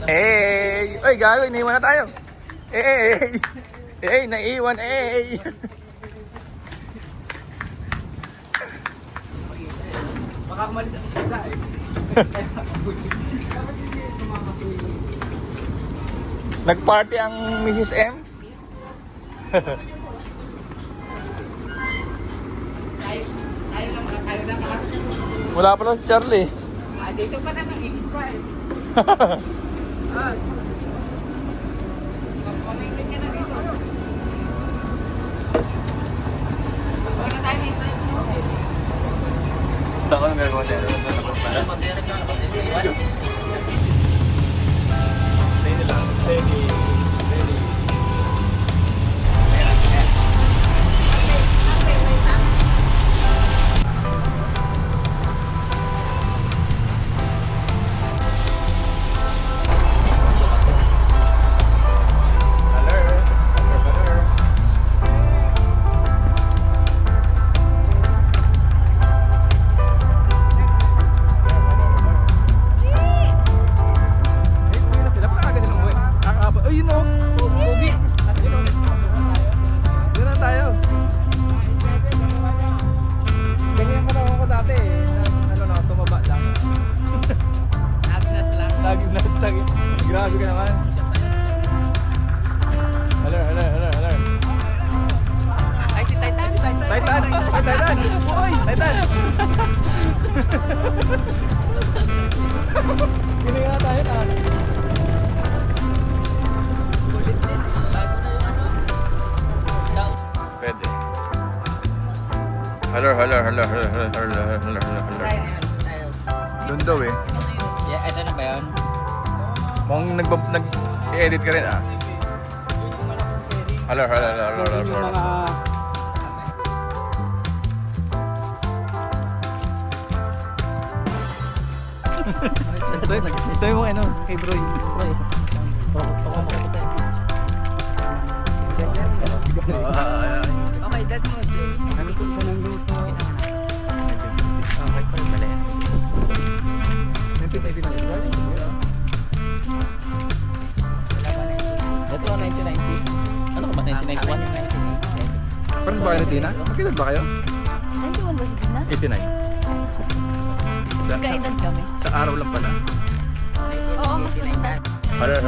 Eh, oy, gago, iniwan na tayo. Naiwan, Baka kumalis ang isda eh. Nagparty ang Mrs. M. Ayaw lang ka. Wala pala si Charlie. Dito pa na nang i-ispa eh. Pamingkit ka na dito. Huwag na tayo isa. Ako nang gagawa tayo. Grabe ka naman. Hello. Ay, si Titan. Titan! Uy! Titan! Kini nga tayo na. Pwede. Hello. Doon daw eh. Yeah, ito na ba yun? Mukhang nag-edit ka rin ah. Hello. Sabi mo ano, kay Broy. Okay, dad mo. Nandito siya ng luto. Okay, pala yan. Ito 1990. Ano ka ba? 1991? Parang sa bahay ni Tina? Magkitad ba kayo? 91 ba si Tina? 89. Magkaedad kami. Sa araw lang pala. Oo, mas maganda. Hello.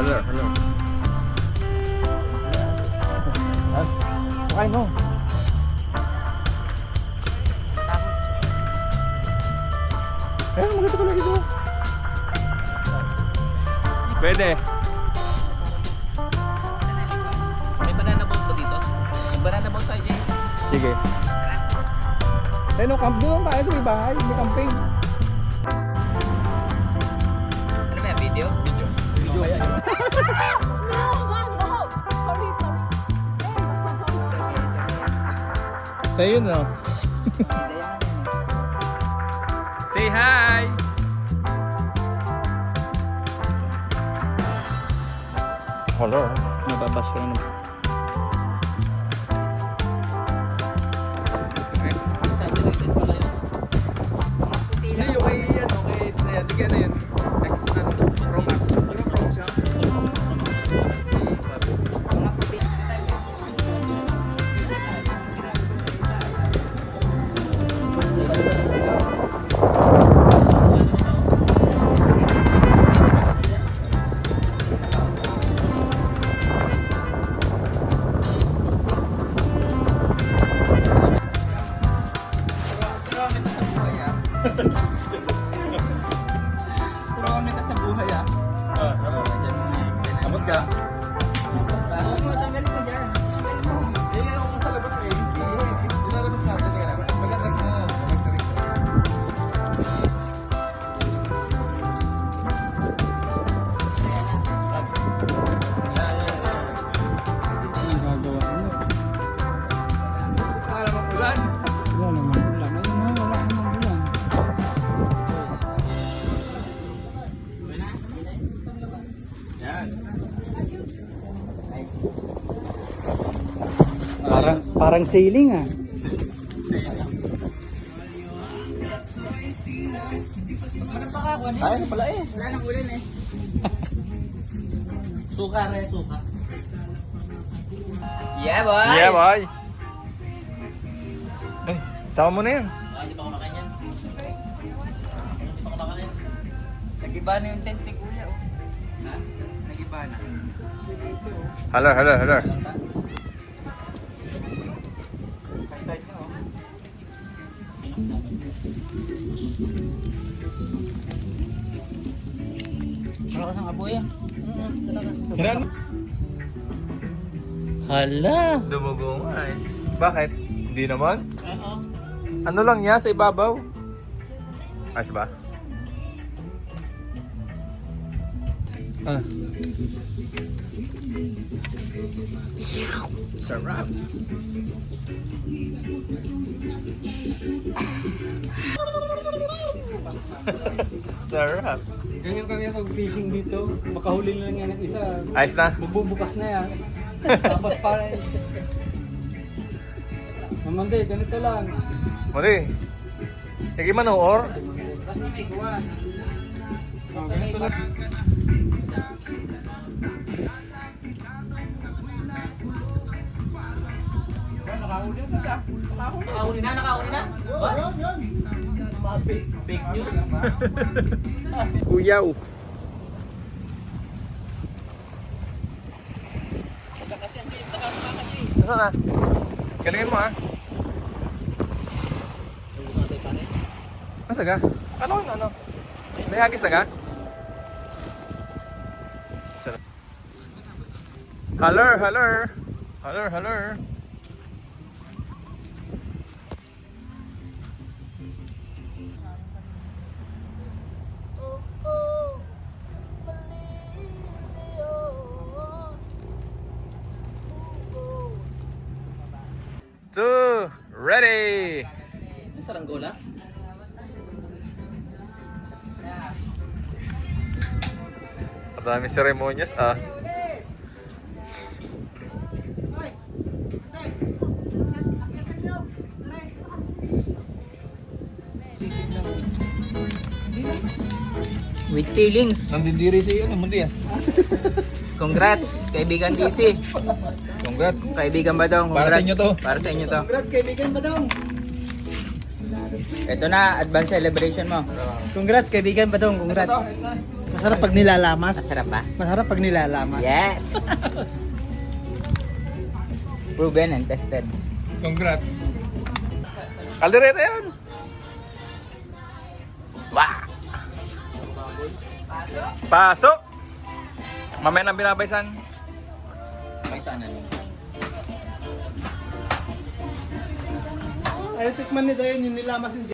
Okay, no. Maganda pala ito. Pwede. May banana boat pa dito? May banana boat tayo, Jay. Sige. No, camp doon tayo sa may bahay. May camping. Ano ba yan? Video? Video. Sa'yo no? Say hi! Hello. Nababash ko na naman. Hindi, yung kay Tigyan na yun. X, Pro Max. Pro siya. Puro kami sa buhay ah. Amot ka? Tanggalin mo dyan. Ano ko sa labas eh? Ilalabas natin yan. Magandang na. Parang sailing ah. Ay, ano pala eh. Wala nang ulan eh. Suka na yung suka. Yeah, boy! Yeah, boy! Ay, sama mo na yan. Hindi pa kumakain yan. Hindi pa kumakain. Nag-iba na yung tent ni Kuya, oh. Ha? Nag-iba na. Hello, hello, hello. Malakas ang apoy, ah. Hinan. Hala! Dumugo nga eh. Bakit? Hindi naman? Oo. Ano lang niya sa ibabaw? Ayos ba? Ah. Sarap. Sarap. Ganyan kami pag-fishing dito. Makahuli lang yan ng isa. Ayos na? Magbubukas na yan. Tapos para... Mamande, ganito lang. Muli. Sige man or? Basta may kuwan. Oh, ganito lang. Nakahuli na? What? Fake news? Kuyaw. Nasaan na? Galingin mo ah. Nasa ka? Ano? May hagis na ka? Haller. Two, ready! Saranggola? Madami seremonyas ah. With feelings. Nandidiri si ano, mundi ah. Congrats, kaibigan DC. Congrats. Kaibigan Badong. Para sa inyo to. Para sa inyo to. Congrats kaibigan Badong! Ito na, advance celebration mo. Congrats kaibigan Badong, congrats! Masarap pag nilalamas. Masarap ba? Masarap pag nilalamas. Yes! Proven and tested. Congrats. Kaldereta yan. Wah! Pasok! Mamaya nang binabaysan. May sana nun. Ayaw tikman nito yun, yung nilamas yung...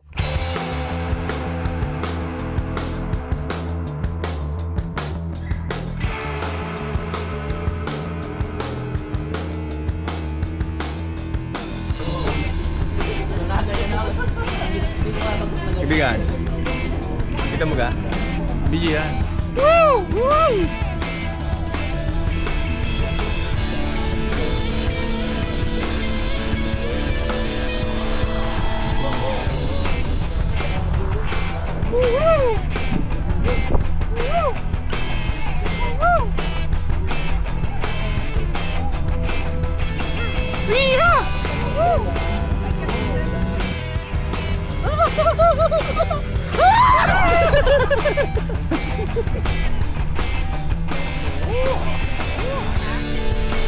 Kaibigan. Kita mo ka? Biji yan.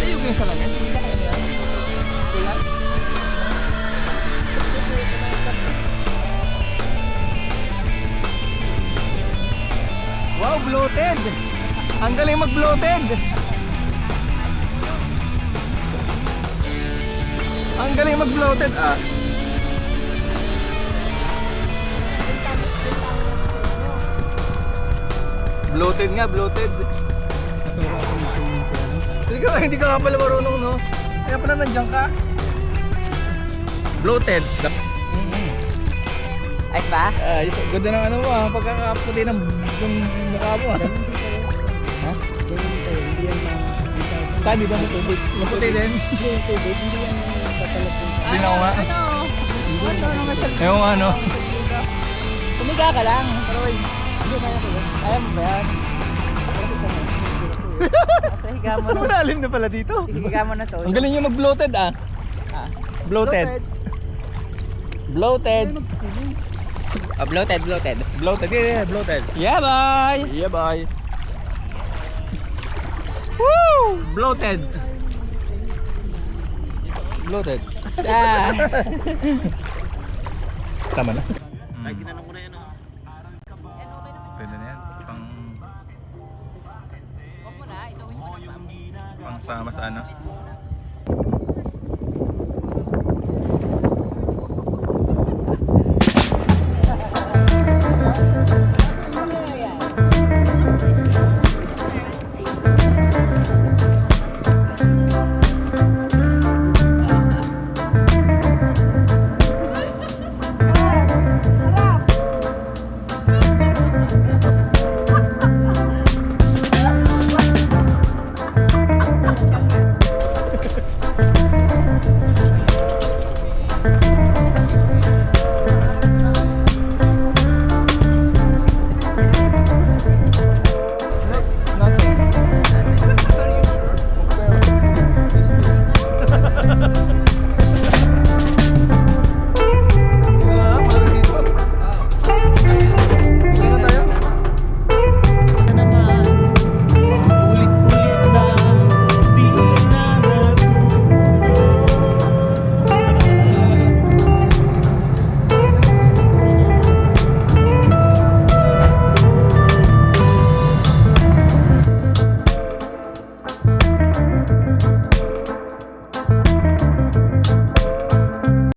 Ayun yung sa langit. Wow, bloated! Ang galing mag-bloated! Ang galing mag-bloated ah! Bloated nga, bloated! Hindi ka nga pala marunong, no? Kaya pala nandiyan ka. Bloated. Ayos ba? Ayos, ganda ng ano mo ah, pagkakaputi ng mukha mo ah. Ha? Saan dito sa tubig? Maputi din? Hindi yung tubig, hindi yan tatalapin. Hindi na ako nga. Ewan nga ano. Tumiga ka lang. Hindi kaya ko yan. Kaya mo ba yan? Sa higa mo na. Malalim na pala dito. Higa mo na to. Ang galing yung mag-bloated ah. Bloated. Bloated. Bloated. Bloated. Yeah, bloated. Yeah, bye. Yeah, bye. Woo! Bloated. Bloated. Ah. Tama na. Ay, ginanong ko na yan ah. Pwede na yan. Huwag mo na, ito yung Pang sama sa ano.